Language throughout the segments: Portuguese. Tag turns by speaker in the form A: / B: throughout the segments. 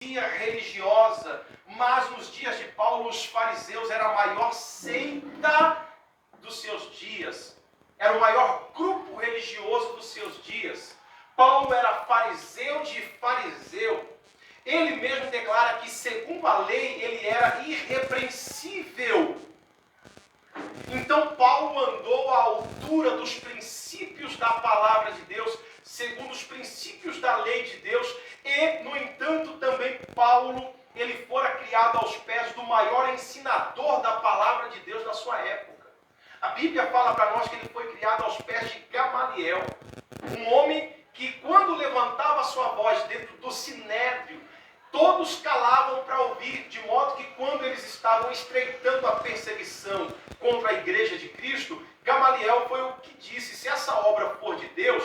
A: religiosa, mas nos dias de Paulo os fariseus eram a maior seita dos seus dias, era o maior grupo religioso dos seus dias. Paulo era fariseu de fariseu. Ele mesmo declara que, segundo a lei, ele era irrepreensível. Então Paulo andou à altura dos princípios da palavra de Deus, segundo os princípios da lei de Deus, e, no entanto, também Paulo, ele fora criado aos pés do maior ensinador da palavra de Deus da sua época. A Bíblia fala para nós que ele foi criado aos pés de Gamaliel, um homem que, quando levantava sua voz dentro do sinédrio, todos calavam para ouvir, de modo que quando eles estavam estreitando a perseguição contra a igreja de Cristo, Gamaliel foi o que disse: se essa obra for de Deus,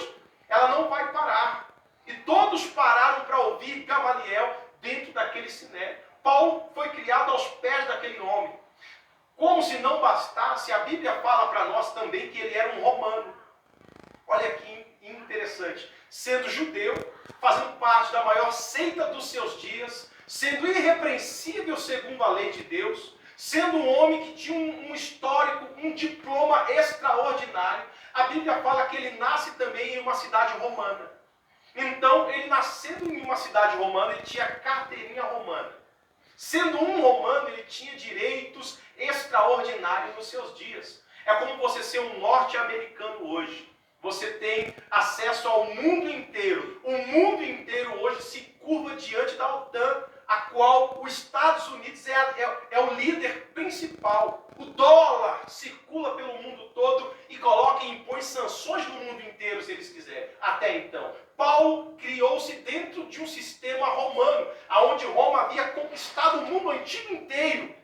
A: ela não vai parar. E todos pararam para ouvir Gamaliel dentro daquele sinédrio. Paulo foi criado aos pés daquele homem. Como se não bastasse, a Bíblia fala para nós também que ele era um romano. Olha que interessante. Sendo judeu, fazendo parte da maior seita dos seus dias, sendo irrepreensível segundo a lei de Deus, sendo um homem que tinha um histórico, um diploma extraordinário, a Bíblia fala que ele nasce também em uma cidade romana. Então, ele nascendo em uma cidade romana, ele tinha carteirinha romana. Sendo um romano, ele tinha direitos extraordinários nos seus dias. É como você ser um norte-americano hoje. Você tem acesso ao mundo inteiro. O mundo inteiro hoje se curva diante da OTAN, a qual os Estados Unidos é o líder principal. O dólar circula pelo mundo todo e coloca e impõe sanções no mundo inteiro, se eles quiserem. Até então, Paulo criou-se dentro de um sistema romano, onde Roma havia conquistado o mundo antigo inteiro.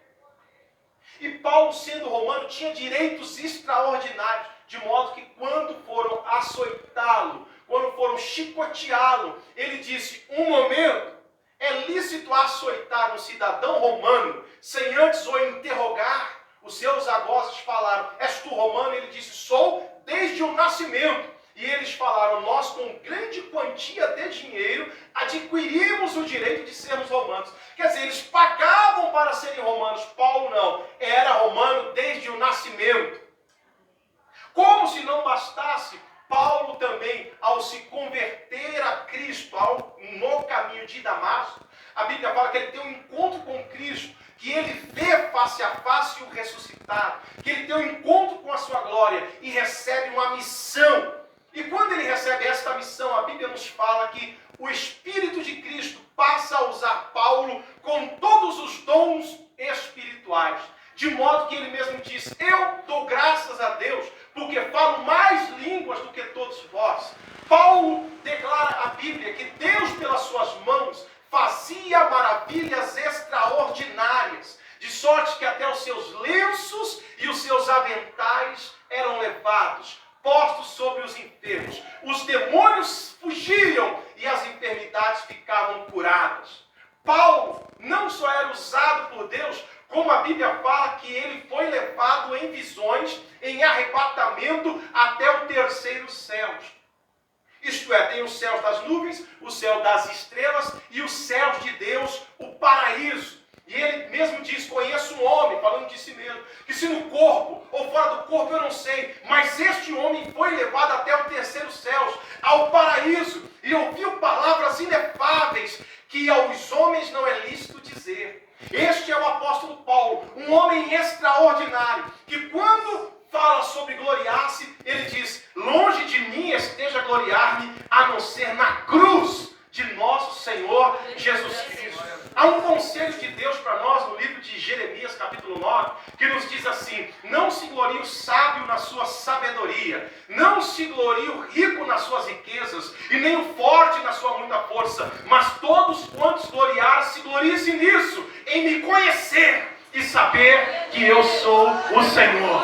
A: E Paulo, sendo romano, tinha direitos extraordinários, de modo que quando foram açoitá-lo, quando foram chicoteá-lo, ele disse: um momento, é lícito açoitar um cidadão romano sem antes o interrogar? Os seus algozes falaram: és tu romano? Ele disse: sou desde o nascimento. E eles falaram: nós, com grande quantia de dinheiro, adquirimos o direito de sermos romanos. Quer dizer, eles pagavam para serem romanos. Paulo não, era romano desde o nascimento. Como se não bastasse, Paulo também, ao se converter a Cristo no caminho de Damasco, a Bíblia fala que ele tem um encontro com Cristo, que ele vê face a face o ressuscitado, que ele tem um encontro com a sua glória e recebe uma missão. E quando ele recebe esta missão, a Bíblia nos fala que o Espírito de Cristo passa a usar Paulo com todos os dons espirituais. De modo que ele mesmo diz: eu dou graças a Deus, porque falo mais línguas do que todos vós. Paulo declara a Bíblia que Deus, pelas suas mãos, fazia maravilhas extraordinárias, de sorte que até os seus lenços e os seus aventais eram levados, postos sobre os enfermos. Os demônios fugiam e as enfermidades ficavam curadas. Paulo não só era usado por Deus, como a Bíblia fala que ele foi levado em visões, em arrebatamento, até o terceiro céu. Isto é, tem os céus das nuvens, o céu das estrelas e os céus de Deus, o paraíso. E ele mesmo diz: conheço um homem, falando de si mesmo, que se no corpo ou fora do corpo eu não sei, mas este homem foi levado até o terceiro céu, ao paraíso, e ouviu palavras inefáveis que aos homens não é lícito dizer. Este é o apóstolo Paulo, um homem extraordinário, que quando fala sobre gloriar-se, ele diz: longe de mim esteja gloriar-me, a não ser na cruz de nosso Senhor Jesus Cristo. Há um conselho de Deus para nós no livro de Jeremias, capítulo 9, que nos diz assim: não se glorie o sábio na sua sabedoria, não se glorie o rico nas suas riquezas, e nem o forte na sua muita força, mas todos quantos gloriar-se, gloriem-se nisso, em me conhecer e saber que eu sou o Senhor.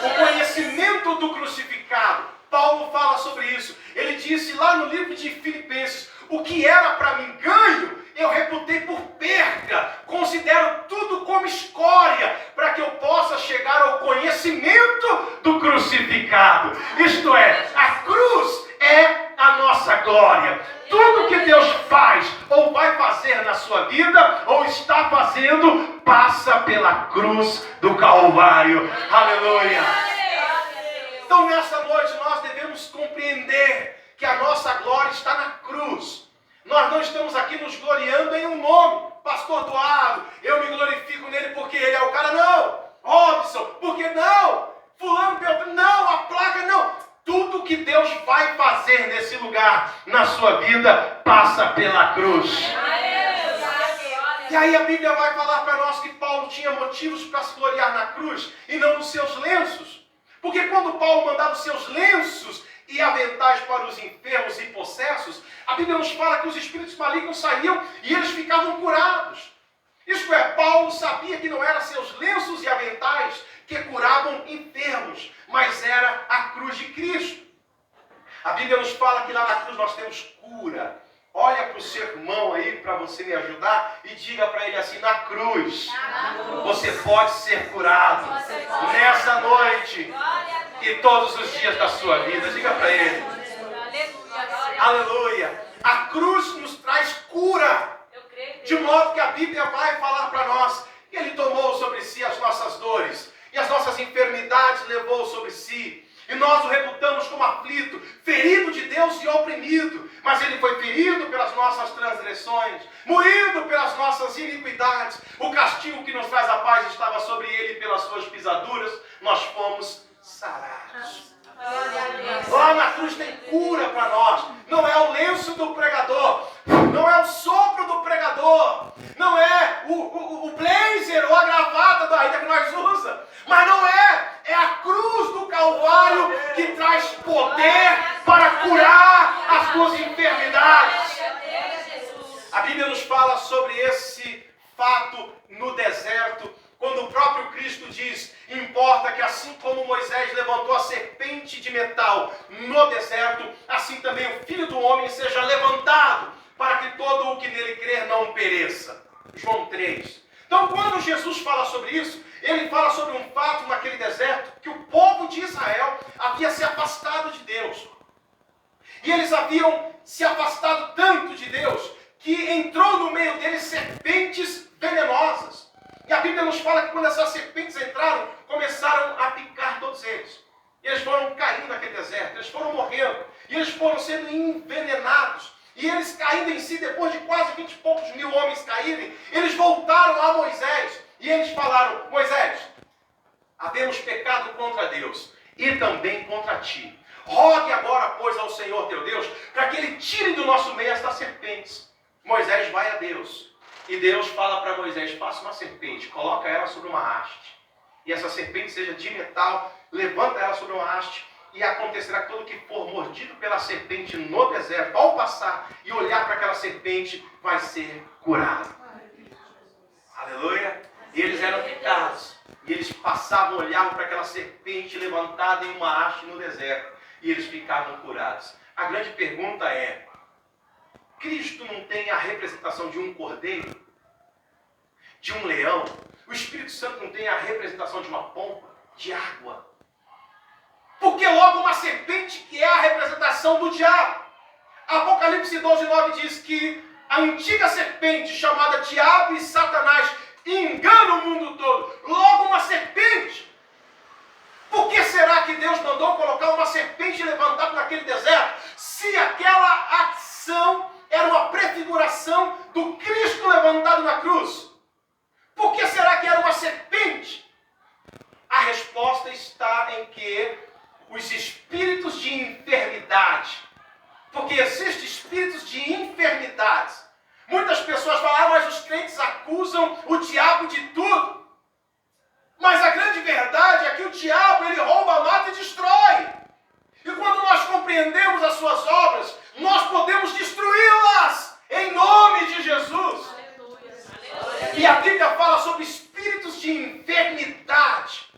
A: O conhecimento do crucificado. Paulo fala sobre isso. Ele disse lá no livro de Filipenses: o que era para mim ganho, eu reputei por perda. Considero tudo como escória, para que eu possa chegar ao conhecimento do crucificado. Isto é, a cruz é a nossa glória. Tudo que Deus faz ou vai fazer fazer na sua vida, ou está fazendo, passa pela cruz do Calvário. Aleluia! Então nessa noite nós devemos compreender que a nossa glória está na cruz. Nós não estamos aqui nos gloriando em um nome. Pastor Eduardo, eu me glorifico nele porque ele é o cara. Não. Robson, porque não. Fulano, Beltrano, não. A placa, não. Tudo que Deus vai fazer nesse lugar, na sua vida, passa pela cruz. E aí a Bíblia vai falar para nós que Paulo tinha motivos para se gloriar na cruz e não nos seus lenços. Porque quando Paulo mandava os seus lenços e aventais para os enfermos e possessos, a Bíblia nos fala que os espíritos malignos saíam e eles ficavam curados. Isto é, Paulo sabia que não eram seus lenços e aventais que curavam enfermos, mas era a cruz de Cristo. A Bíblia nos fala que lá na cruz nós temos cura. Olha para o seu irmão aí, para você me ajudar, e diga para ele assim: na cruz, você pode ser curado nessa noite e todos os dias da sua vida. Diga para ele. Aleluia. A cruz nos traz cura. De modo que a Bíblia vai falar para nós que Ele tomou sobre si as nossas dores e as nossas enfermidades levou sobre si. E nós o reputamos como aflito, ferido de Deus e oprimido. Mas Ele foi ferido pelas nossas transgressões, moído pelas nossas iniquidades. O castigo que nos traz a paz estava sobre Ele, e pelas suas pisaduras nós fomos sarados. Lá na cruz tem cura para nós. Não é o lenço do pregador, não é o sopro do pregador, não é o blazer ou a gravata ainda que nós usamos, mas não é a cruz do Calvário que traz poder para curar as tuas enfermidades. A Bíblia nos fala sobre esse fato no deserto, quando o próprio Cristo diz: importa que assim como Moisés levantou a serpente de metal no deserto, assim também o Filho do Homem seja levantado, para que todo o que nele crer não pereça. João 3. Então, quando Jesus fala sobre isso, ele fala sobre um fato naquele deserto, que o povo de Israel havia se afastado de Deus. E eles haviam se afastado tanto de Deus, que entrou no meio deles serpentes venenosas. E a Bíblia nos fala que quando essas serpentes entraram, começaram a picar todos eles. E eles foram caindo naquele deserto, eles foram morrendo, e eles foram sendo envenenados. E eles caindo em si, depois de quase 20 e poucos mil homens caírem, eles voltaram a Moisés. E eles falaram: Moisés, havemos pecado contra Deus e também contra ti. Rogue agora, pois, ao Senhor teu Deus, para que Ele tire do nosso meio estas serpentes. Moisés vai a Deus. E Deus fala para Moisés: faça uma serpente, coloca ela sobre uma haste. E essa serpente seja de metal, levanta ela sobre uma haste. E acontecerá que todo que for mordido pela serpente no deserto, ao passar e olhar para aquela serpente, vai ser curado. Aleluia. E eles eram picados. E eles passavam, olhavam para aquela serpente levantada em uma haste no deserto. E eles ficavam curados. A grande pergunta é: Cristo não tem a representação de um cordeiro? De um leão? O Espírito Santo não tem a representação de uma pomba? De água? Porque logo uma serpente que é a representação do diabo. Apocalipse 12:9 diz que a antiga serpente chamada Diabo e Satanás engana o mundo todo. Logo uma serpente. Por que será que Deus mandou colocar uma serpente levantada naquele deserto, se aquela ação era uma prefiguração do Cristo levantado na cruz? Por que será que era uma serpente? A resposta está em que os espíritos de enfermidade, porque existem espíritos de enfermidades. Muitas pessoas falam: mas os crentes acusam o diabo de tudo. Mas a grande verdade é que o diabo, ele rouba, mata e destrói. E quando nós compreendemos as suas obras, nós podemos destruí-las em nome de Jesus. E a Bíblia fala sobre espíritos de enfermidade.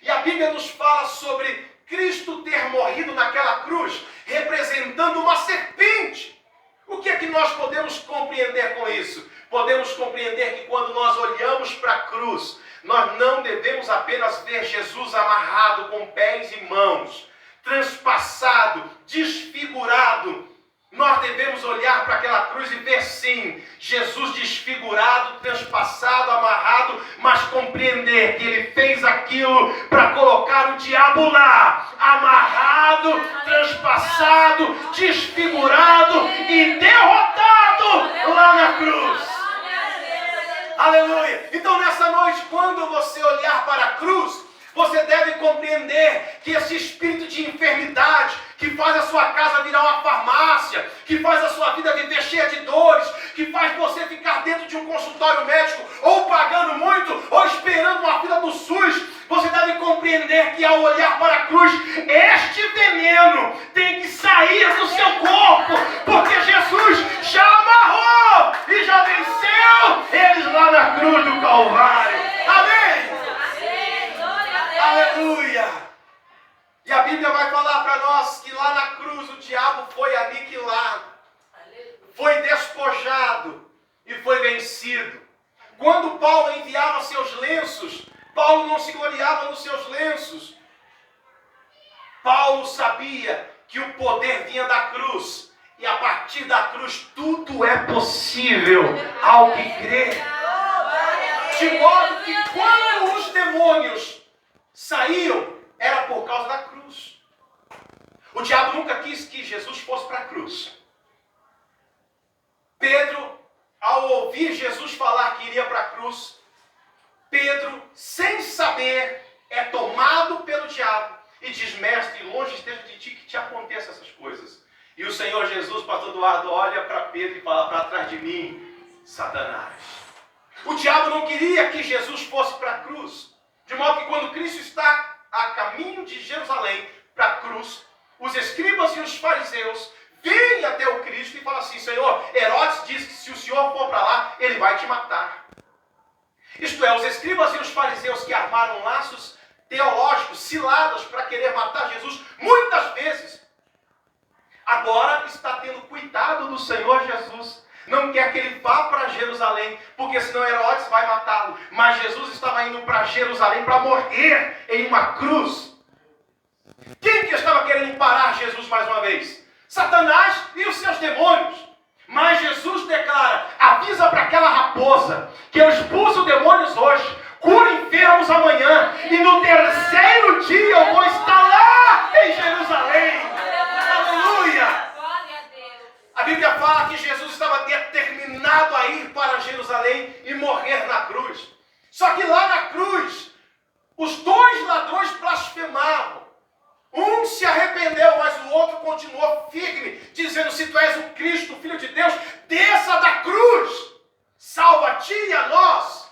A: E a Bíblia nos fala sobre Cristo ter morrido naquela cruz, representando uma serpente. O que é que nós podemos compreender com isso? Podemos compreender que quando nós olhamos para a cruz, nós não devemos apenas ver Jesus amarrado com pés e mãos, transpassado, desfigurado. Nós devemos olhar para aquela cruz e ver sim, Jesus desfigurado, transpassado, amarrado, mas compreender que ele fez aquilo para colocar o diabo lá, amarrado, transpassado, desfigurado e derrotado lá na cruz. Aleluia! Então nessa noite, quando você olhar para a cruz, você deve compreender que esse espírito de enfermidade, que faz a sua casa virar uma farmácia, que faz a sua vida viver cheia de dores, que faz você ficar dentro de um consultório médico, ou pagando muito, ou esperando uma fila do SUS, você deve compreender que ao olhar para a cruz, este veneno tem que sair do seu corpo, porque Jesus já amarrou e já venceu eles lá na cruz do Calvário. Amém? Aleluia! E a Bíblia vai falar para nós que lá na cruz o diabo foi aniquilado, foi despojado e foi vencido. Quando Paulo enviava seus lenços, Paulo não se gloriava nos seus lenços. Paulo sabia que o poder vinha da cruz. E a partir da cruz tudo é possível ao que crê. De modo que quando os demônios saíam, era por causa da cruz. O diabo nunca quis que Jesus fosse para a cruz. Pedro, ao ouvir Jesus falar que iria para a cruz, Pedro, sem saber, é tomado pelo diabo e diz: mestre, longe esteja de ti que te aconteçam essas coisas. E o Senhor Jesus, pastor Eduardo, olha para Pedro e fala: para trás de mim, Satanás. O diabo não queria que Jesus fosse para a cruz. De modo que quando Cristo está a caminho de Jerusalém para a cruz, os escribas e os fariseus vêm até o Cristo e falam assim: Senhor, Herodes diz que se o Senhor for para lá, ele vai te matar. Isto é, os escribas e os fariseus que armaram laços teológicos, ciladas para querer matar Jesus, muitas vezes, agora está tendo cuidado do Senhor Jesus. Não quer que ele vá para Jerusalém, porque senão Herodes vai matá-lo. Mas Jesus estava indo para Jerusalém para morrer em uma cruz. Quem que estava querendo parar Jesus mais uma vez? Satanás e os seus demônios. Mas Jesus declara: avisa para aquela raposa que eu expulso demônios hoje, curo enfermos amanhã, e no terceiro dia eu vou estar lá em Jerusalém. Aleluia! A Bíblia fala que Jesus estava determinado a ir para Jerusalém e morrer na cruz. Só que lá na cruz, os dois ladrões blasfemavam. Um se arrependeu, mas o outro continuou firme, dizendo: se tu és o Cristo, o Filho de Deus, desça da cruz, salva a ti e a nós.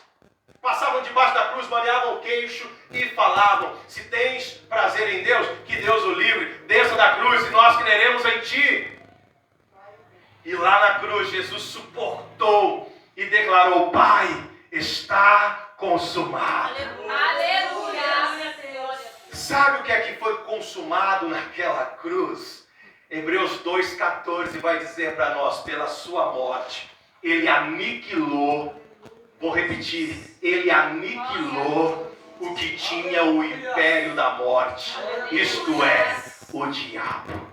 A: Passavam debaixo da cruz, maneavam o queixo e falavam: se tens prazer em Deus, que Deus o livre, desça da cruz e nós creremos em ti. E lá na cruz Jesus suportou e declarou: Pai, está consumado.
B: Aleluia!
A: Sabe o que é que foi consumado naquela cruz? Hebreus 2,14 vai dizer para nós: pela sua morte, ele aniquilou, vou repetir, ele aniquilou o que tinha o império da morte, isto é, o diabo.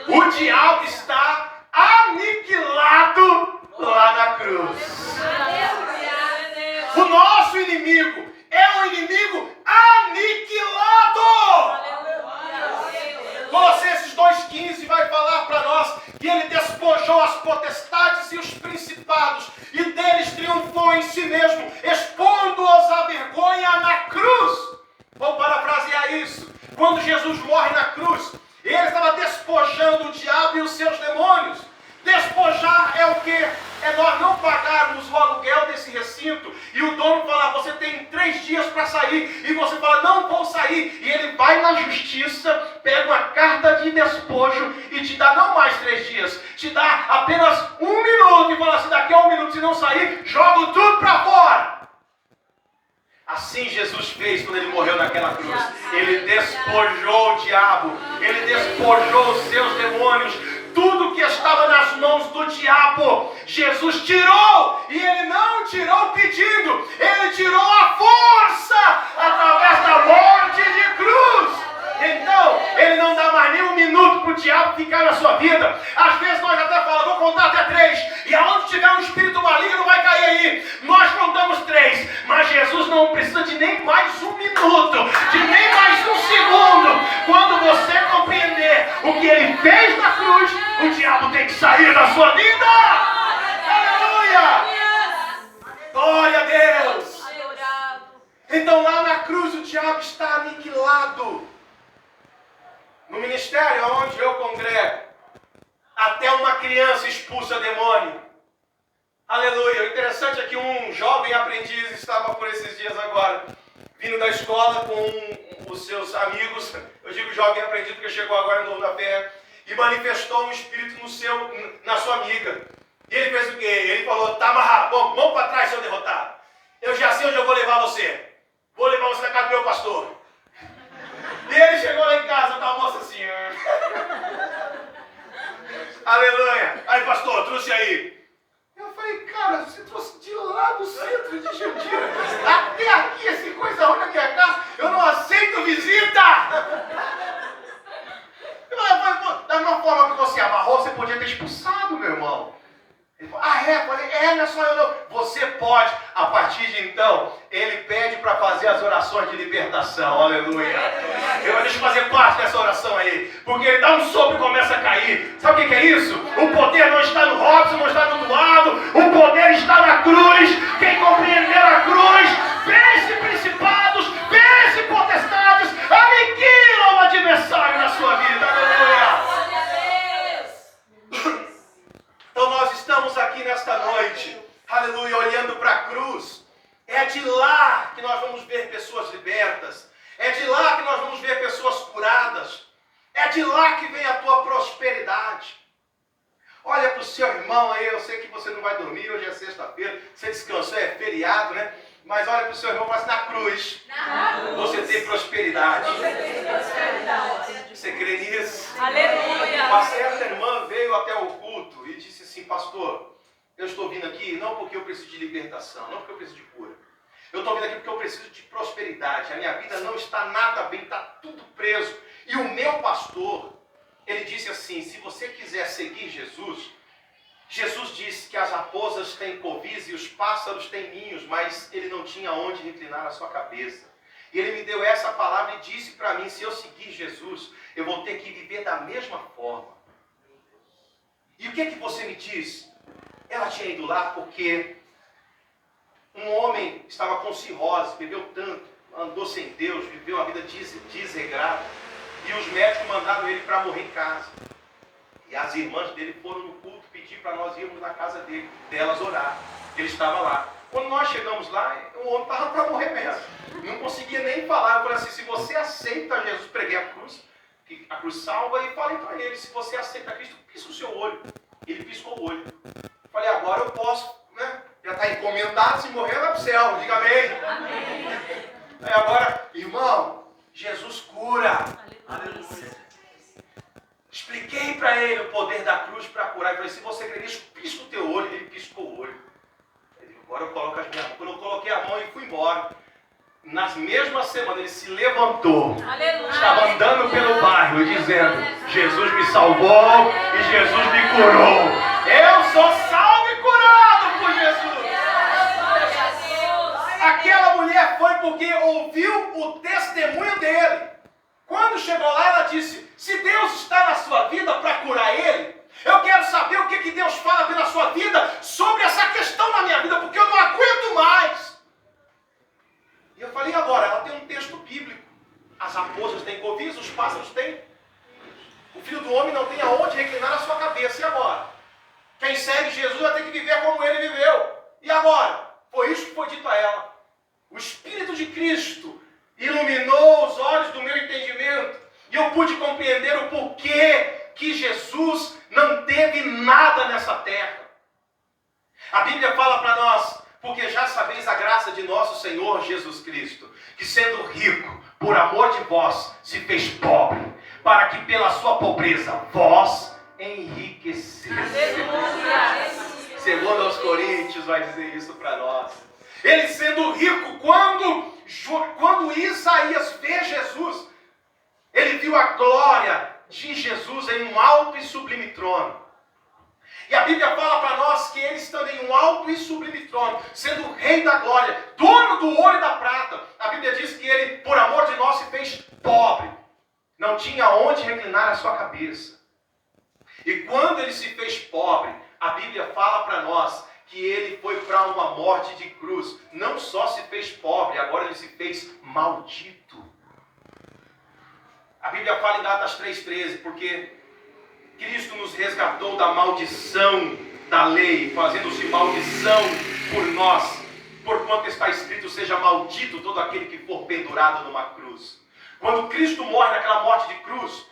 A: O diabo está aniquilado lá na cruz. O nosso inimigo é um inimigo aniquilado. Colossenses 2,15 vai falar para nós que ele despojou as potestades e os principados e deles triunfou em si mesmo, expondo-os à vergonha na cruz. Vou parafrasear isso. Quando Jesus morre na cruz, ele estava despojando o diabo e os seus demônios. Despojar é o quê? É nós não pagarmos o aluguel desse recinto e o dono falar: você tem 3 dias para sair, e você fala: não vou sair, e ele vai na justiça, pega uma carta de despojo e te dá não mais 3 dias, te dá apenas 1 minuto e fala assim: daqui a 1 minuto, se não sair, jogo tudo para fora. Assim Jesus fez quando ele morreu naquela cruz. Ele despojou o diabo, ele despojou os seus demônios. Tudo que estava nas mãos do diabo, Jesus tirou. E ele não tirou pedindo, ele tirou a força através da morte de cruz. Então, ele não dá mais nem 1 minuto para o diabo ficar na sua vida. Às vezes nós até lado. No ministério onde eu congrego, até uma criança expulsa demônio. Aleluia. O interessante é que um jovem aprendiz estava por esses dias agora, vindo da escola com os seus amigos. Eu digo jovem aprendiz porque chegou agora no novo da fé. E manifestou um espírito na sua amiga. E ele fez o quê? Ele falou, tá amarrado, bom, vamos para trás, seu derrotado. Eu já sei onde eu vou levar você. Vou levar você na casa do meu pastor. E ele chegou lá em casa, tá a moça assim. Aleluia. Aí, pastor, trouxe aí. Eu falei, cara, você trouxe de lá do centro de Jandira até aqui, essa coisa ruim na minha casa. Eu não aceito visita. Eu falei, da mesma forma que você amarrou, você podia ter expulsado, meu irmão. Ele falou, eu falei, não é só eu não. Você pode, a partir de então, ele pede para fazer as orações de libertação, aleluia. Deixa eu fazer parte dessa oração aí, porque ele dá um sopro e começa a cair. Sabe o que é isso? O poder não está no Robson, não está no Eduardo, o poder está na cruz. Quem compreender a cruz, vence principados, vence potestades, aniquila o adversário na sua vida, aleluia. Então nós estamos aqui nesta noite, aleluia, olhando para a cruz. É de lá que nós vamos ver pessoas libertas. É de lá que nós vamos ver pessoas curadas. É de lá que vem a tua prosperidade. Olha para o seu irmão aí, eu sei que você não vai dormir, hoje é sexta-feira, você descansou, é feriado, né? Mas olha para o seu irmão e fala assim, na cruz, você tem prosperidade. Você crê nisso?
B: Aleluia!
A: Uma certa irmã veio até o culto e disse assim, pastor, eu estou vindo aqui não porque eu preciso de libertação, não porque eu preciso de cura. Eu estou vindo aqui porque eu preciso de prosperidade. A minha vida não está nada bem, está tudo preso. E o meu pastor, ele disse assim, se você quiser seguir Jesus, Jesus disse que as raposas têm covis e os pássaros têm ninhos, mas ele não tinha onde reclinar a sua cabeça. E ele me deu essa palavra e disse para mim, se eu seguir Jesus, eu vou ter que viver da mesma forma. E o que você me diz? Ela tinha ido lá porque um homem estava com cirrose, bebeu tanto, andou sem Deus, viveu uma vida desregrada. E os médicos mandaram ele para morrer em casa. E as irmãs dele foram no culto pedir para nós irmos na casa delas orar. Ele estava lá. Quando nós chegamos lá, o homem estava para morrer mesmo. Não conseguia nem falar. Eu falei assim, se você aceita Jesus, preguei a cruz, que a cruz salva, e falei para ele, se você aceita Cristo, pisca o seu olho. Ele piscou o olho. Eu falei, agora eu posso, né? Já está encomendado, se morrer vai para o céu. Diga amém. Amém. Aí agora, irmão, Jesus cura. Aleluia. Expliquei para ele o poder da cruz para curar. Eu falei, se você crer nisso, pisca o teu olho. Ele piscou o olho. Ele, agora eu coloco as minhas mãos. Quando eu coloquei a mão e fui embora, nas mesmas semanas ele se levantou. Aleluia. Estava andando pelo bairro e dizendo, Jesus me salvou e Jesus me curou. Eu sou salvo e curado por Jesus. Aquela mulher foi porque ouviu o testemunho dele. Quando chegou lá, ela disse, se Deus está na sua vida para curar ele, eu quero saber o que Deus fala pela sua vida sobre essa questão na minha vida, porque eu não aguento mais. E eu falei, agora, ela tem um texto bíblico. As raposas têm covis, os pássaros têm. O Filho do Homem não tem aonde reclinar a sua cabeça. E agora? Quem segue Jesus vai ter que viver como ele viveu. E agora? Foi isso que foi dito a ela. O Espírito de Cristo iluminou os olhos do meu entendimento e eu pude compreender o porquê que Jesus não teve nada nessa terra. A Bíblia fala para nós, porque já sabeis a graça de nosso Senhor Jesus Cristo, que sendo rico, por amor de vós, se fez pobre, para que pela sua pobreza vós enriquecesse. Segundo aos Coríntios vai dizer isso para nós. Ele sendo rico, quando Isaías vê Jesus, ele viu a glória de Jesus em um alto e sublime trono. E a Bíblia fala para nós que ele estando em um alto e sublime trono, sendo o rei da glória, dono do ouro e da prata, a Bíblia diz que ele, por amor de nós, se fez pobre. Não tinha onde reclinar a sua cabeça. E quando ele se fez pobre, a Bíblia fala para nós que ele foi para uma morte de cruz. Não só se fez pobre, agora ele se fez maldito. A Bíblia fala em Gálatas 3,13, porque Cristo nos resgatou da maldição da lei, fazendo-se maldição por nós, porquanto está escrito, seja maldito todo aquele que for pendurado numa cruz. Quando Cristo morre naquela morte de cruz,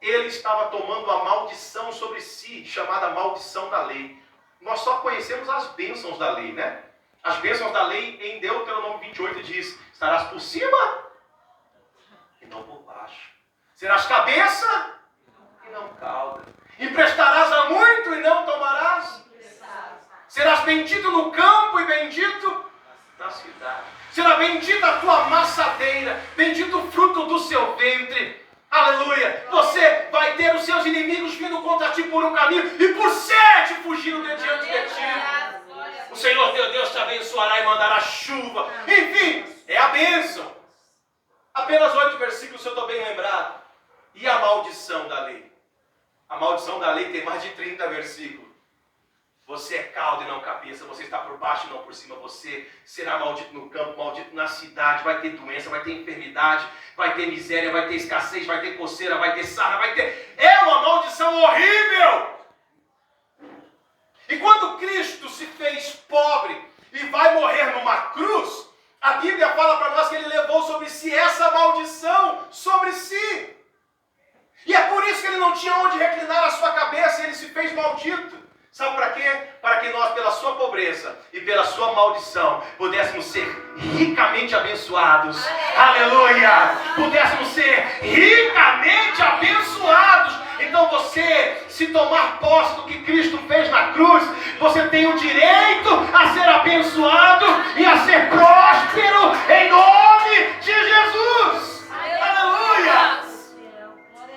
A: ele estava tomando a maldição sobre si, chamada maldição da lei. Nós só conhecemos as bênçãos da lei, né? As bênçãos da lei em Deuteronômio 28 diz, estarás por cima e não por baixo. Serás cabeça e não cauda. Emprestarás a muito e não tomarás. Serás bendito no campo e bendito na cidade. Será bendita a tua amassadeira, bendito o fruto do seu ventre. Aleluia! Você vai ter os seus inimigos vindo contra ti por um caminho e por 7 fugindo de diante de ti. O Senhor teu Deus te abençoará e mandará chuva. Enfim, é a bênção. Apenas 8 versículos, se eu estou bem lembrado. E a maldição da lei? A maldição da lei tem mais de 30 versículos. Você é cauda e não cabeça, você está por baixo e não por cima, você será maldito no campo, maldito na cidade, vai ter doença, vai ter enfermidade, vai ter miséria, vai ter escassez, vai ter coceira, vai ter sarna, vai ter... É uma maldição horrível! E quando Cristo se fez pobre e vai morrer numa cruz, a Bíblia fala para nós que ele levou sobre si essa maldição sobre si. E é por isso que ele não tinha onde reclinar a sua cabeça e ele se fez maldito. Sabe para quê? Para que nós, pela sua pobreza e pela sua maldição, pudéssemos ser ricamente abençoados. Aleluia! Pudéssemos ser ricamente abençoados. Então você, se tomar posse do que Cristo fez na cruz, você tem o direito a ser abençoado e a ser próspero em nome de Jesus. Aleluia!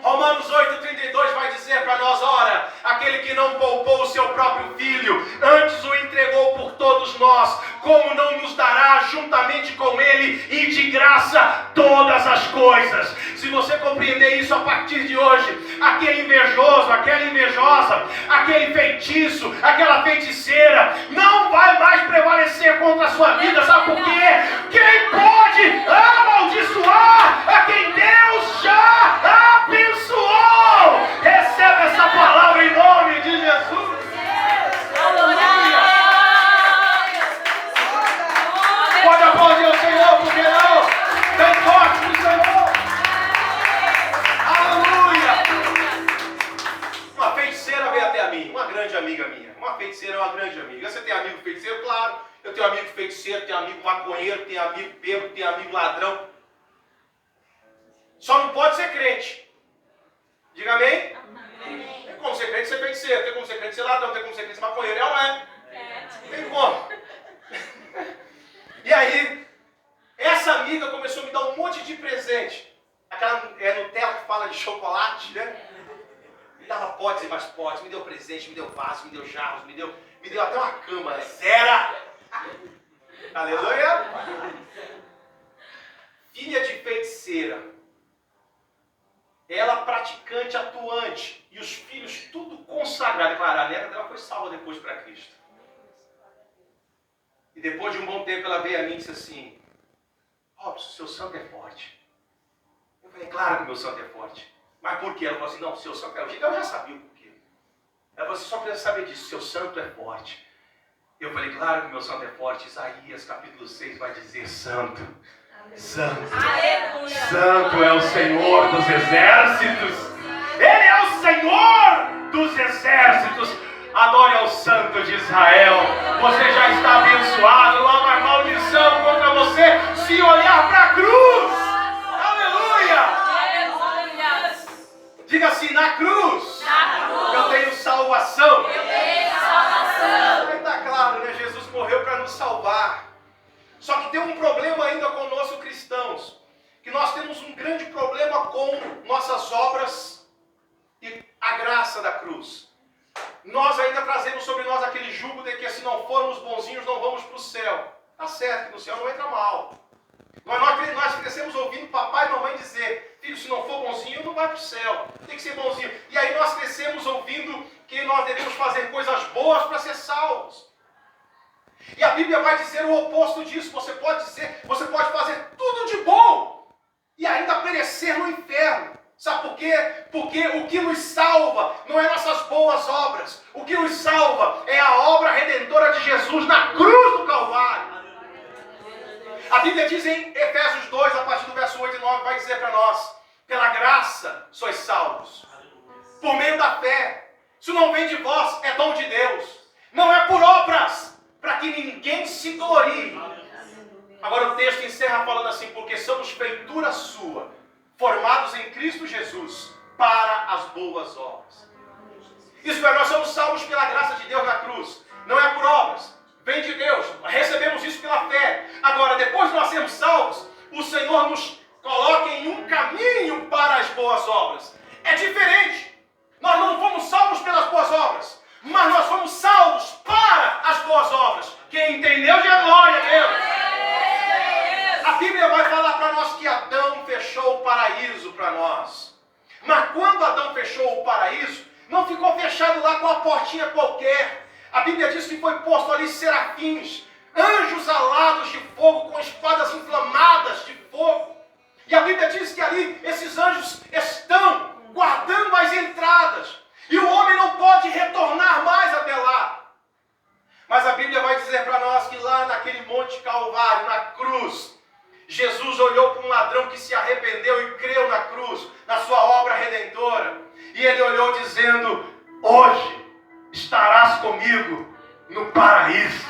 A: Romanos 8,32 vai dizer para nós, ora, aquele que não poupou o seu próprio filho, antes o entregou por todos nós, como não nos dará juntamente com ele e de graça todas as coisas? Se você compreender isso a partir de hoje, aquele invejoso, aquela invejosa, aquele feitiço, aquela feiticeira, não vai mais prevalecer contra a sua vida, sabe por quê? Quem pode amaldiçoar a quem Deus já abençoou? Recebe essa palavra em nome de Jesus. Aleluia. Pode aplaudir o Senhor, porque não? Bem forte do Senhor. Aleluia. Uma feiticeira veio até a mim, uma grande amiga minha. Uma feiticeira é uma grande amiga. Você tem amigo feiticeiro? Claro. Eu tenho amigo feiticeiro, tenho amigo maconheiro, tenho amigo bêbado, tenho amigo ladrão. Só não pode ser crente. Diga amém? Amém. Tem como ser crente ser feiticeiro, tem como ser crente ser ladrão, tem como ser crente ser maconheiro, é ou não é? Tem como. E aí, essa amiga começou a me dar um monte de presente. Aquela Nutella que fala de chocolate, né? Me dava potes e mais potes, me deu presente, me deu vaso, me deu jarros, me deu até uma cama, zera! Aleluia! Filha de feiticeira. Ela praticante, atuante, e os filhos tudo consagrado. Claro, a neta dela foi salva depois para Cristo. E depois de um bom tempo ela veio a mim e disse assim, Robson, seu santo é forte. Eu falei, claro que o meu santo é forte. Mas por quê? Ela falou assim, não, seu santo é forte. Eu já sabia o porquê. Ela falou assim, só precisa saber disso, seu santo é forte. Eu falei, claro que o meu santo é forte. Isaías capítulo 6 vai dizer santo. Santo, aleluia. Santo é o Senhor dos exércitos. Ele é o Senhor dos exércitos. Adore ao Santo de Israel. Você já está abençoado. Não há mais maldição contra você se olhar para a cruz. Aleluia. Diga assim, na cruz, eu tenho salvação. Aí está claro, né? Jesus morreu para nos salvar. Só que tem um problema ainda conosco cristãos, que nós temos um grande problema com nossas obras e a graça da cruz. Nós ainda trazemos sobre nós aquele jugo de que se não formos bonzinhos não vamos para o céu. Tá certo que no céu não entra mal. Nós crescemos ouvindo papai e mamãe dizer, filho, se não for bonzinho não vai para o céu, tem que ser bonzinho. E aí nós crescemos ouvindo que nós devemos fazer coisas boas para ser salvos. E a Bíblia vai dizer o oposto disso. Você pode fazer tudo de bom e ainda perecer no inferno. Sabe por quê? Porque o que nos salva não é nossas boas obras. O que nos salva é a obra redentora de Jesus na cruz do Calvário. A Bíblia diz em Efésios 2, a partir do verso 8 e 9, vai dizer para nós: pela graça sois salvos, por meio da fé. Isso não vem de vós, é dom de Deus. Não é por obras, para que ninguém se glorie. Agora o texto encerra falando assim: porque somos feitura sua, formados em Cristo Jesus, para as boas obras. Isso é, nós somos salvos pela graça de Deus na cruz. Não é por obras, vem de Deus. Recebemos isso pela fé. Agora, depois de nós sermos salvos, o Senhor nos coloca em um caminho para as boas obras. É diferente. Nós não fomos salvos pelas boas obras, mas nós fomos salvos para as boas obras. Quem entendeu, diga glória a Deus. A Bíblia vai falar para nós que Adão fechou o paraíso para nós. Mas quando Adão fechou o paraíso, não ficou fechado lá com uma portinha qualquer. A Bíblia diz que foi posto ali serafins, anjos alados de fogo, com espadas inflamadas de fogo. E a Bíblia diz que ali esses anjos estão guardando as entradas. E o homem não pode retornar mais até lá. Mas a Bíblia vai dizer para nós que lá naquele Monte Calvário, na cruz, Jesus olhou para um ladrão que se arrependeu e creu na cruz, na sua obra redentora. E ele olhou dizendo: hoje estarás comigo no paraíso.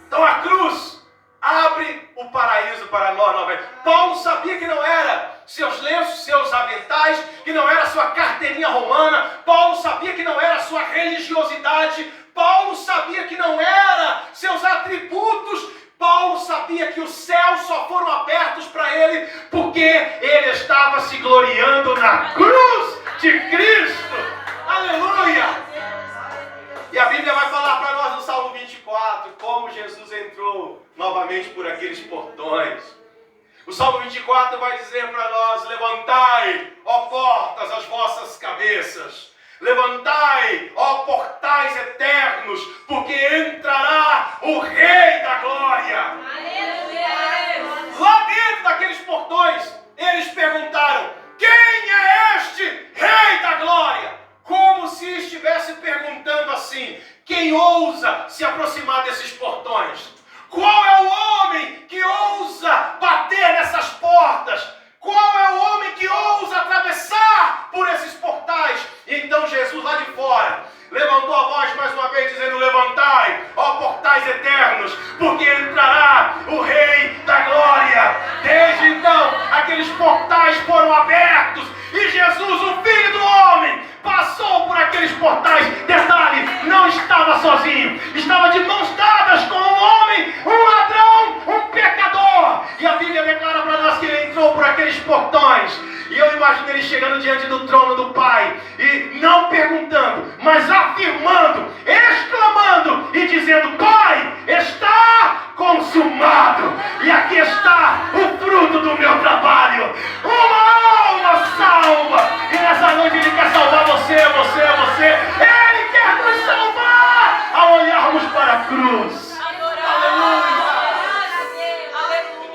A: Então a cruz abre o paraíso para nós novamente. Paulo sabia que não era seus lenços, seus aventais, que não era sua carteirinha romana. Paulo sabia que não era sua religiosidade. Paulo sabia que não era seus atributos. Paulo sabia que os céus só foram abertos para ele porque ele estava se gloriando na cruz de Cristo. Aleluia! E a Bíblia vai falar para nós no Salmo 24 como Jesus entrou novamente por aqueles portões. O Salmo 24 vai dizer para nós: levantai, ó portas, as vossas cabeças. Levantai, ó portais eternos, porque entrará o Rei da Glória. Aleluia. Lá dentro daqueles portões, eles perguntaram: quem é este Rei da Glória? Como se estivesse perguntando assim: quem ousa se aproximar desses portões? Qual é o homem que ousa bater nessas portas? Qual é o homem que ousa atravessar por esses portais? Então Jesus lá de fora levantou a voz mais uma vez dizendo: levantai, ó portais eternos, porque entrará o Rei da Glória. Desde então, aqueles portais foram abertos e Jesus, o Filho do Homem, passou por aqueles portais. Detalhe, não estava sozinho, estava de mãos dadas com um homem, um ladrão, um pecador. E a Bíblia declara para nós que ele entrou por aqueles portões. E eu imagino ele chegando diante do trono do Pai e não perguntando, mas afirmando, exclamando e dizendo: Pai, está consumado. E aqui está o fruto do meu trabalho, uma alma salva. E nessa noite ele quer salvar você. Ele quer nos salvar ao olharmos para a cruz. Aleluia.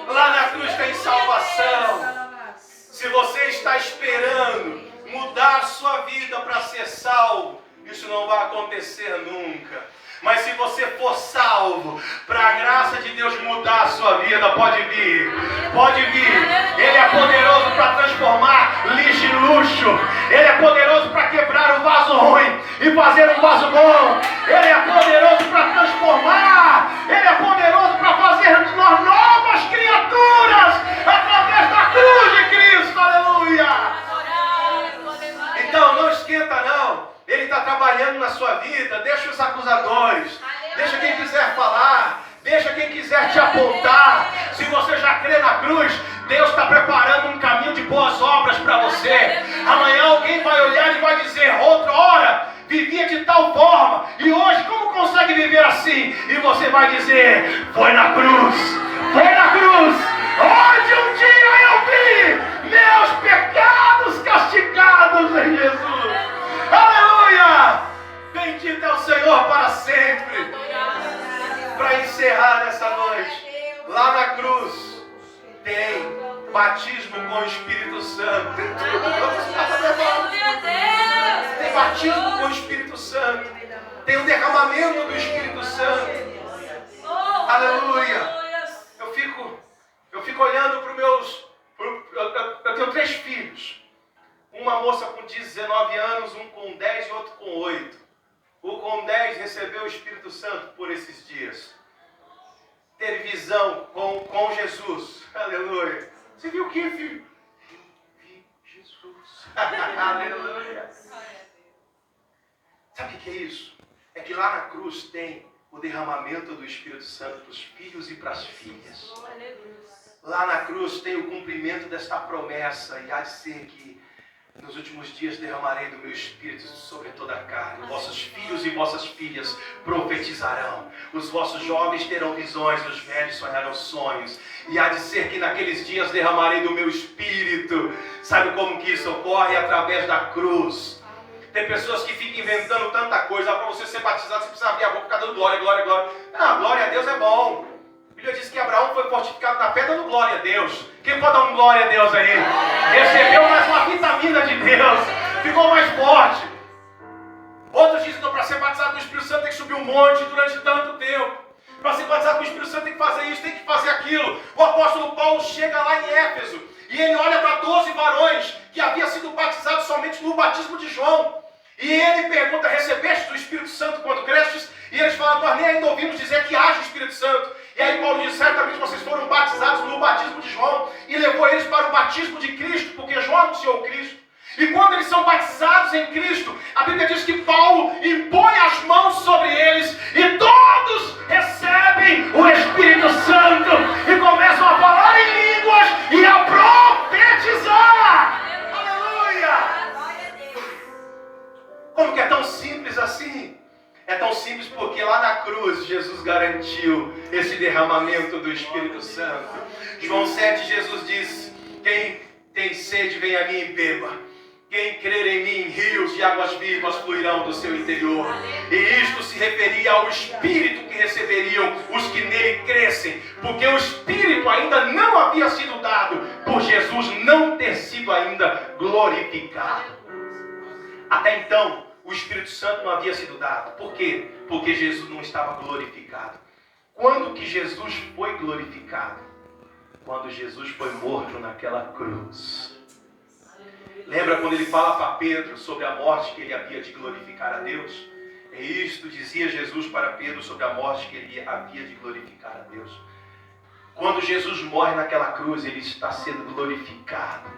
A: Lá na cruz tem salvação. Se você está esperando mudar sua vida para ser salvo, isso não vai acontecer nunca. Mas se você for salvo, para a graça de Deus mudar a sua vida, pode vir. Pode vir. Ele é poderoso para transformar lixo em luxo. Ele é poderoso para quebrar o vaso ruim e fazer um vaso bom. Ele é poderoso para transformar. Ele é poderoso para fazer de nós novas criaturas através da cruz de Cristo. Aleluia. Então não esquenta não. Ele está trabalhando na sua vida. Deixa os acusadores, deixa quem quiser falar, deixa quem quiser te apontar. Se você já crê na cruz, Deus está preparando um caminho de boas obras para você. Amanhã alguém vai olhar e vai dizer: outra hora vivia de tal forma, e hoje como consegue viver assim? E você vai dizer: foi na cruz, foi na cruz, onde um dia eu vi meus pecados castigados em Jesus. Aleluia! Bendito é o Senhor para sempre. Para encerrar nessa noite, lá na cruz tem batismo com o Espírito Santo.
B: Aleluia, Deus!
A: Tem batismo com o Espírito Santo. Tem o derramamento do Espírito Santo.
B: Oh,
A: Aleluia. Eu fico olhando para os meus... Eu tenho 3 filhos. Uma moça com 19 anos, um com 10 e outro com 8. O com 10 recebeu o Espírito Santo por esses dias. Teve visão com Jesus. Aleluia. Você viu o que, filho? Vi Jesus. Aleluia. Sabe o que é isso? É que lá na cruz tem o derramamento do Espírito Santo para os filhos e para as filhas. Lá na cruz tem o cumprimento desta promessa, e há de ser que nos últimos dias derramarei do meu Espírito sobre toda a carne. Vossos filhos e vossas filhas profetizarão. Os vossos jovens terão visões, os velhos sonharão sonhos. E há de ser que naqueles dias derramarei do meu Espírito. Sabe como que isso ocorre? Através da cruz. Tem pessoas que ficam inventando tanta coisa. Para você ser batizado, você precisa abrir a boca e ficar dando glória, glória, glória. Não, glória a Deus é bom. A Bíblia diz que Abraão foi fortificado na fé dando glória a Deus. Quem pode dar um glória a Deus aí? Recebeu mais uma vitamina de Deus. Ficou mais forte. Outros dizem que para ser batizado no Espírito Santo tem que subir um monte durante tanto tempo. Para ser batizado no Espírito Santo tem que fazer isso, tem que fazer aquilo. O apóstolo Paulo chega lá em Éfeso e ele olha para 12 varões que haviam sido batizados somente no batismo de João. E ele pergunta: recebeste do Espírito Santo quando crestes? E eles falam: nós nem ainda ouvimos dizer que haja o Espírito Santo. E aí Paulo diz: certamente vocês foram batizados no batismo de João. E levou eles para o batismo de Cristo, porque João anunciou Cristo. E quando eles são batizados em Cristo, a Bíblia diz que Paulo impõe as mãos sobre eles e todos recebem o Espírito Santo e começam a falar em línguas e a profetizar. Aleluia! Como que é tão simples assim? É tão simples porque lá na cruz Jesus garantiu esse derramamento do Espírito Santo. João 7, Jesus disse: quem tem sede, vem a mim e beba. Quem crer em mim, rios de águas vivas fluirão do seu interior. E isto se referia ao Espírito que receberiam os que nele crescem, porque o Espírito ainda não havia sido dado, por Jesus não ter sido ainda glorificado. Até então, o Espírito Santo não havia sido dado. Por quê? Porque Jesus não estava glorificado. Quando que Jesus foi glorificado? Quando Jesus foi morto naquela cruz. Lembra quando ele fala para Pedro sobre a morte que ele havia de glorificar a Deus? É isto, dizia Jesus para Pedro sobre a morte que ele havia de glorificar a Deus. Quando Jesus morre naquela cruz, ele está sendo glorificado.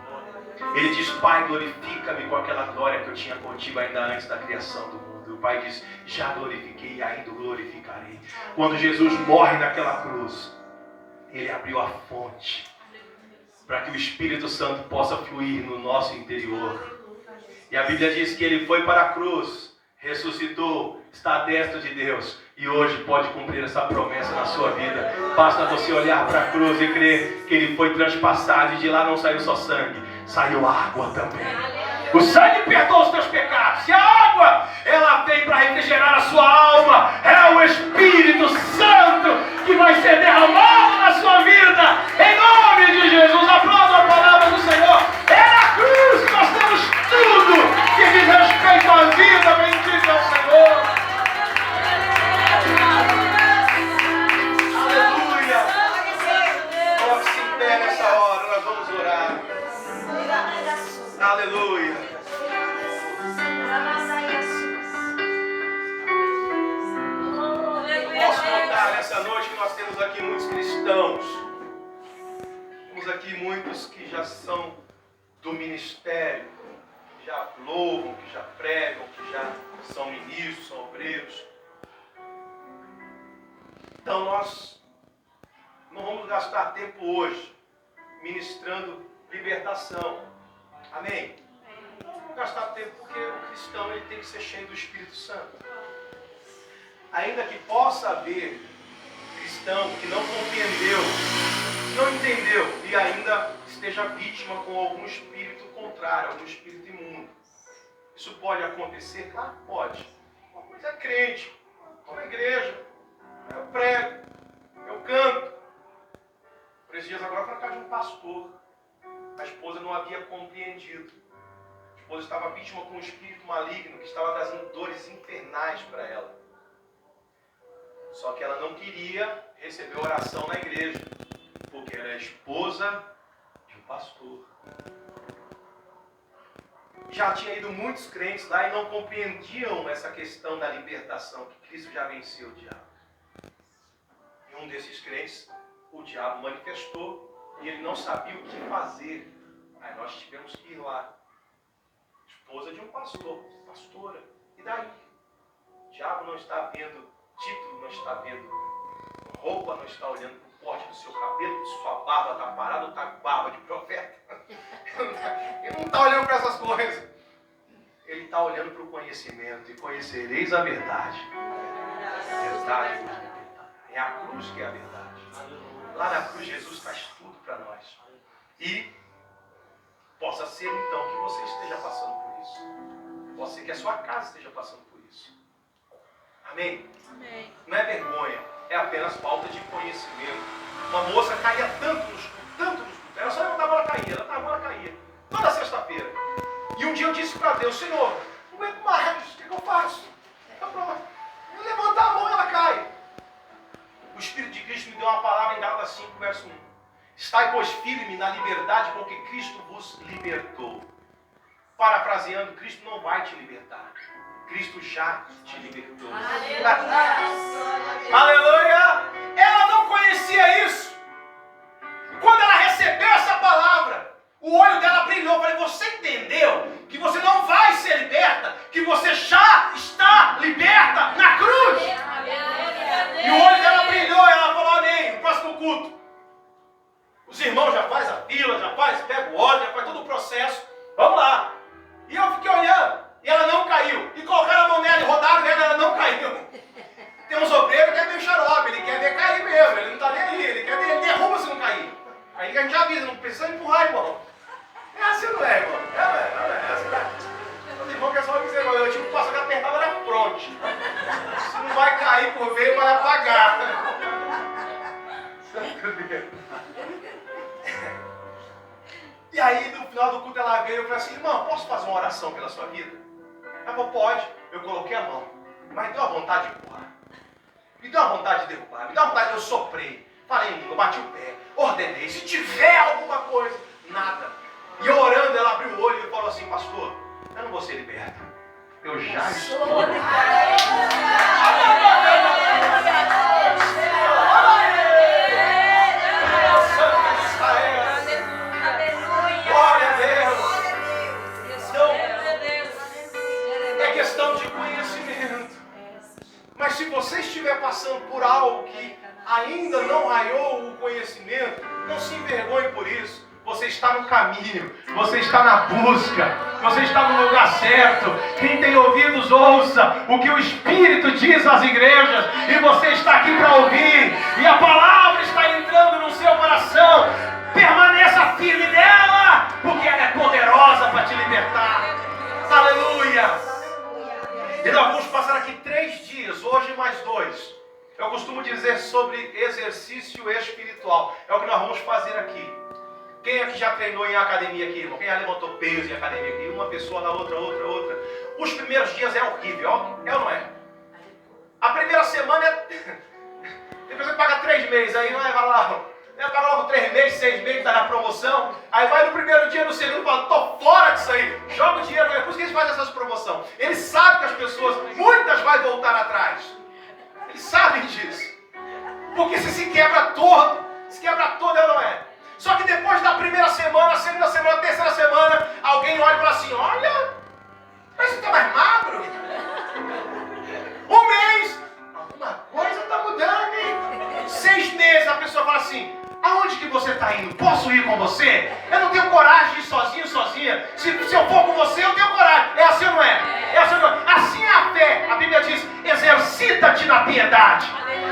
A: Ele diz: Pai, glorifica-me com aquela glória que eu tinha contigo ainda antes da criação do mundo. O Pai diz: já glorifiquei e ainda o glorificarei. Quando Jesus morre naquela cruz, ele abriu a fonte para que o Espírito Santo possa fluir no nosso interior. E a Bíblia diz que ele foi para a cruz, ressuscitou, está à destra de Deus e hoje pode cumprir essa promessa na sua vida. Basta você olhar para a cruz e crer que ele foi transpassado, e de lá não saiu só sangue, saiu água também. O sangue perdoa os teus pecados, e a água, ela vem para refrigerar a sua alma. É o Espírito Santo que vai ser derramado na sua vida, em nome de Jesus. Aplauda a palavra do Senhor. É na cruz que nós temos tudo que diz respeito à vida. Bendito é o Senhor. Aleluia. Coloque-se em pé nessa hora, nós vamos orar. Aleluia. Posso contar nessa noite que nós temos aqui muitos cristãos. Temos aqui muitos que já são do ministério, que já louvam, que já pregam, que já são ministros, são obreiros. Então nós não vamos gastar tempo hoje ministrando libertação. Amém? Não vamos gastar tempo porque o cristão ele tem que ser cheio do Espírito Santo. Ainda que possa haver cristão que não compreendeu, não entendeu e ainda esteja vítima com algum espírito contrário, algum espírito imundo. Isso pode acontecer? Claro que pode. Mas é crente, como igreja, eu prego, eu canto. Por esses dias agora, para cá de um pastor esposa não havia compreendido. A esposa estava vítima com um espírito maligno que estava trazendo dores infernais para ela. Só que ela não queria receber oração na igreja, porque era a esposa de um pastor. Já tinha ido muitos crentes lá e não compreendiam essa questão da libertação, que Cristo já venceu o diabo. E um desses crentes, o diabo manifestou e ele não sabia o que fazer. Aí nós tivemos que ir lá. Esposa de um pastor, pastora. E daí? O diabo não está vendo título, não está vendo roupa, não está olhando para o corte do seu cabelo, sua barba está parada ou está barba de profeta. Ele não está olhando para essas coisas. Ele está olhando para o conhecimento. E conhecereis a verdade. A verdade vos libertará. É a cruz que é a verdade. Lá na cruz Jesus faz tudo para nós. E possa ser então que você esteja passando por isso. Pode ser que a sua casa esteja passando por isso. Amém?
B: Amém.
A: Não é vergonha, é apenas falta de conhecimento. Uma moça caía tanto nos cultos. Ela só levantava, ela caía, ela caía. Toda sexta-feira. E um dia eu disse para Deus, Senhor, não aguento mais, o que eu faço? Eu levanto a mão e ela cai. O Espírito de Cristo me deu uma palavra em Gálatas 5, verso 1. Estai, pois, firme na liberdade com que Cristo vos libertou. Parafraseando, Cristo não vai te libertar. Cristo já te libertou. Aleluia! Ela não conhecia isso. Quando ela recebeu essa palavra, o olho dela brilhou. Eu falei, você entendeu que você não vai ser liberta? Que você já está liberta na cruz? E o olho dela brilhou. Ela falou, amém, no próximo culto. Os irmãos já faz a fila, já faz, pega o óleo, já faz todo o processo. Vamos lá. E eu fiquei olhando. E ela não caiu. E colocaram a mão nela e rodaram nela, ela não caiu. Tem uns obreiros que é meio xarope, ele quer ver cair mesmo, ele não está nem ali, ele quer ver, ele derruba se não cair. Aí a gente avisa, não precisa empurrar, irmão. É assim, não é, irmão? É assim. Os irmãos que é só dizer, irmão, eu tive que passar que apertava na fronte. Se não vai cair por ver, vai apagar. Santo Deus. E aí, no final do culto, ela veio e eu falei assim, irmão, posso fazer uma oração pela sua vida? Ela falou, pode. Eu coloquei a mão. Mas me deu uma vontade de empurrar. Me deu uma vontade de derrubar. Me deu uma vontade, eu soprei. Falei em língua, bati o pé. Ordenei. Se tiver alguma coisa, nada. E eu orando, ela abriu o olho e falou assim, pastor, eu não vou ser liberta. Eu já estou liberta. Mas se você estiver passando por algo que ainda não raiou o conhecimento, não se envergonhe por isso. Você está no caminho, você está na busca, você está no lugar certo. Quem tem ouvidos, ouça o que o Espírito diz às igrejas. E você está aqui para ouvir. E a palavra está entrando no seu coração. Permaneça firme nela, porque ela é poderosa para te libertar. Aleluia! E nós vamos passar aqui 3 dias, hoje mais 2. Eu costumo dizer sobre exercício espiritual. É o que nós vamos fazer aqui. Quem aqui já treinou em academia aqui, irmão? Quem já levantou peso em academia aqui? Uma pessoa na outra. Os primeiros dias é horrível, é ou não é? A primeira semana é... Depois você paga 3 meses, aí não é, vai lá... Paga logo 3 meses, 6 meses, está na promoção. Aí vai no primeiro dia, no segundo, fala, tô fora disso aí. Joga o dinheiro, é por isso que eles fazem essas promoções. Eles sabem que as pessoas, muitas vai voltar atrás. Eles sabem disso. Porque se quebra todo, é ou não é? Só que depois da primeira semana, segunda semana, terceira semana, alguém olha e fala assim, olha, mas você está mais magro. 1 mês, alguma coisa está mudando, hein? 6 meses, a pessoa fala assim, aonde que você está indo? Posso ir com você? Eu não tenho coragem de ir sozinho, sozinha. Se eu for com você, eu tenho coragem. É assim ou não é? É assim ou não é? Assim é a fé. A Bíblia diz, exercita-te na piedade.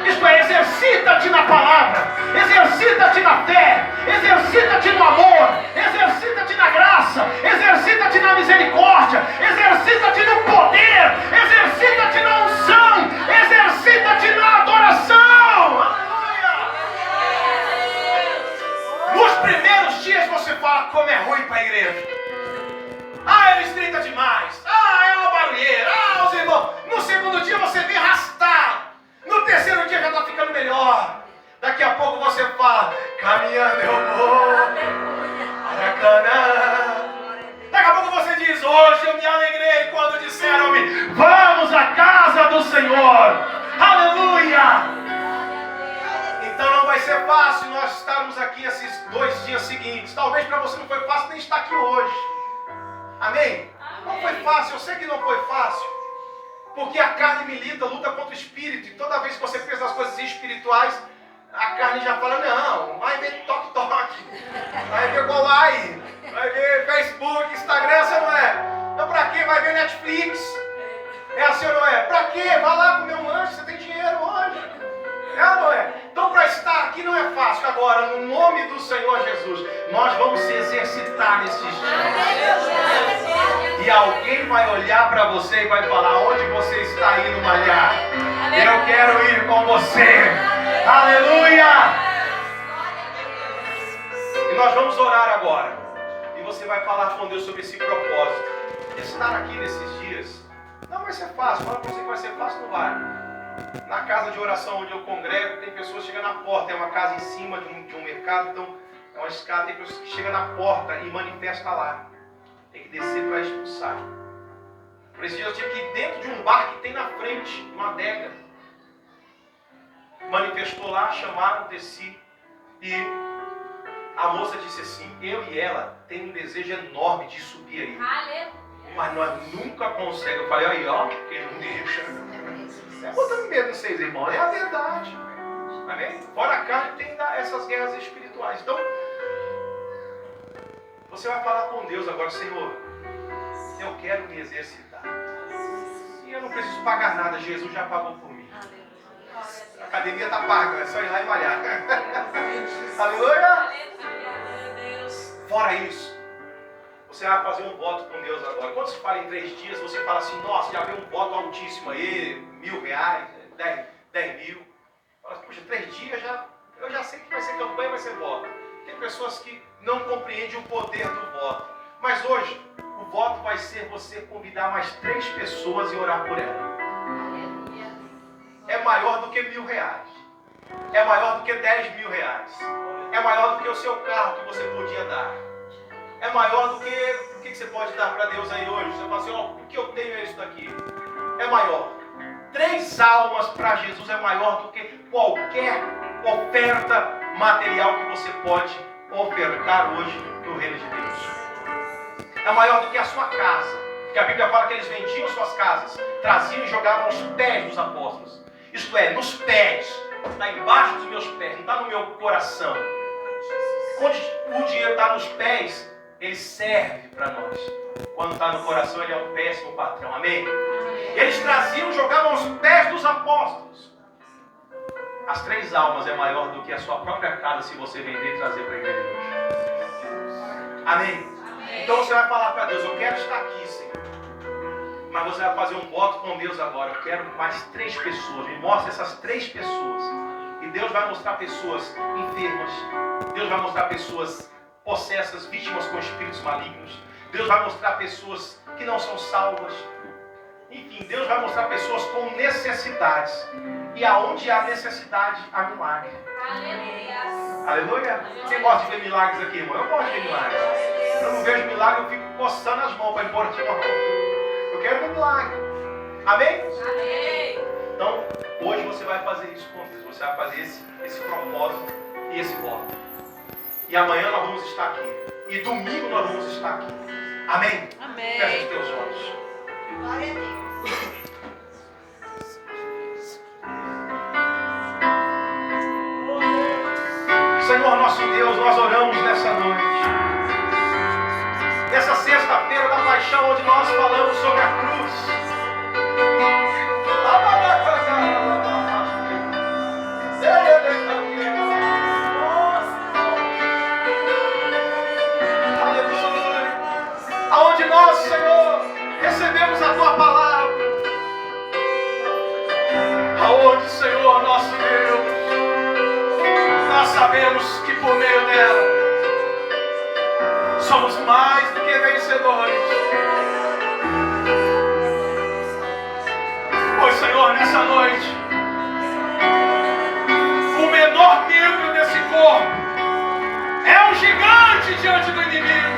A: Isto é, exercita-te na palavra. Exercita-te na fé. Exercita-te no amor. Exercita-te na graça. Exercita-te na misericórdia. Exercita-te no poder. Exercita-te na unção. Exercita-te na adoração. Nos primeiros dias você fala como é ruim Caminhando eu vou para Canaã. Daqui a pouco você diz: hoje eu me alegrei quando disseram-me: vamos à casa do Senhor. Aleluia! Então não vai ser fácil nós estarmos aqui esses 2 dias seguintes. Talvez para você não foi fácil nem estar aqui hoje. Amém? Não foi fácil, eu sei que não foi fácil. Porque a carne milita, luta contra o espírito. E toda vez que você pensa nas coisas espirituais, a carne já fala: não, vai ver toque, vai ver Golai, vai ver Facebook, Instagram, você não é? Então pra quê? Vai ver Netflix. É assim ou não é? Pra quê? Vai lá comer um lanche, você tem dinheiro hoje. É ou não é? Então para estar aqui não é fácil. Agora, no nome do Senhor Jesus, nós vamos se exercitar nesses dias. E alguém vai olhar para você e vai falar: onde você está indo malhar? Eu quero ir com você. Aleluia! E nós vamos orar agora. E você vai falar com Deus sobre esse propósito. Estar aqui nesses dias não vai ser fácil. Fala para você que vai ser fácil, não vai. Na casa de oração onde eu congrego, tem pessoas que chegam na porta. É uma casa em cima de um mercado, então é uma escada. Tem pessoas que chegam na porta e manifestam lá. Tem que descer para expulsar. Por esse dia eu tive que ir dentro de um bar que tem na frente, uma adega. Manifestou lá, chamaram, desci. E a moça disse assim: eu e ela tem um desejo enorme de subir aí. Mas nós nunca conseguimos. Eu falei: aí ó, que não deixa. É botando medo em vocês, irmãos. É a verdade. Amém? Fora a carne tem essas guerras espirituais. Então, você vai falar com Deus agora: Senhor, eu quero me exercitar. E eu não preciso pagar nada. Jesus já pagou por mim. A academia está paga. É só ir lá e malhar. Aleluia! Fora isso, você vai fazer um voto com Deus agora. Quando se fala em 3 dias, você fala assim: nossa, já veio um voto altíssimo aí, R$1.000, 10 mil. Fala: puxa, 3 dias eu já sei que vai ser campanha, vai ser voto. Tem pessoas que não compreendem o poder do voto. Mas hoje, o voto vai ser você convidar mais 3 pessoas e orar por ela. É maior do que R$1.000. É maior do que R$10.000. É maior do que o seu carro que você podia dar. É maior do que... O que você pode dar para Deus aí hoje? Você fala assim: ó, o que eu tenho é isso daqui. É maior. 3 almas para Jesus é maior do que qualquer oferta material que você pode ofertar hoje no reino de Deus. É maior do que a sua casa. Porque a Bíblia fala que eles vendiam suas casas, traziam e jogavam aos pés dos apóstolos. Isto é, nos pés. Está embaixo dos meus pés, não está no meu coração. Quando o dinheiro está nos pés, ele serve para nós. Quando está no coração, ele é um péssimo patrão. Amém? Eles traziam e jogavam aos pés dos apóstolos. As 3 almas é maior do que a sua própria casa, se você vender e trazer para a igreja hoje. Amém? Então você vai falar para Deus: eu quero estar aqui, Senhor. Mas você vai fazer um voto com Deus agora: eu quero mais 3 pessoas. Me mostre essas 3 pessoas. E Deus vai mostrar pessoas enfermas. Deus vai mostrar pessoas possessas, vítimas com espíritos malignos. Deus vai mostrar pessoas que não são salvas. Enfim, Deus vai mostrar pessoas com necessidades. E aonde há necessidade, há milagre. Aleluia. Aleluia. Quem gosta de ver milagres aqui, irmão? Eu gosto de ver milagres. Eu não vejo milagre, eu fico coçando as mãos para ir embora de uma. Eu quero ver milagre. Amém? Amém. Então, hoje você vai fazer isso com Deus. Você vai fazer esse propósito e esse voto. E amanhã nós vamos estar aqui. E domingo nós vamos estar aqui. Amém? Amém. Feche os teus olhos. Glória a Deus. Senhor nosso Deus, nós oramos nessa noite. Nessa sexta-feira da paixão, onde nós falamos sobre a cruz. Aonde nós, Senhor, recebemos a Tua palavra. Aonde, Senhor, nosso Deus, nós sabemos que por meio dela somos mais do que vencedores. Pois, Senhor, nessa noite, o menor membro desse corpo é um gigante diante do inimigo.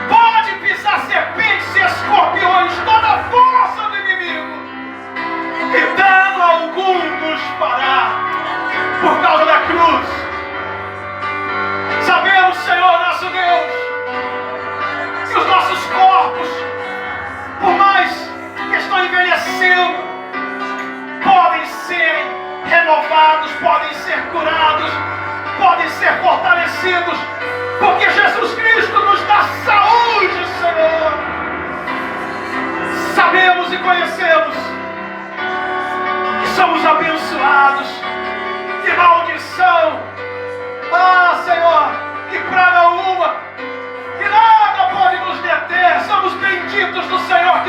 A: Pode pisar serpentes e escorpiões, toda a força do inimigo, e dano algum nos fará, por causa da cruz. Sabemos, Senhor, nosso Deus, que os nossos corpos, por mais que estão envelhecendo, podem ser renovados, podem ser curados, podem ser fortalecidos, porque Jesus Cristo nos dá saúde, Senhor. Sabemos e conhecemos que somos abençoados, que maldição, Senhor, que praga uma, que nada pode nos deter, somos benditos do Senhor.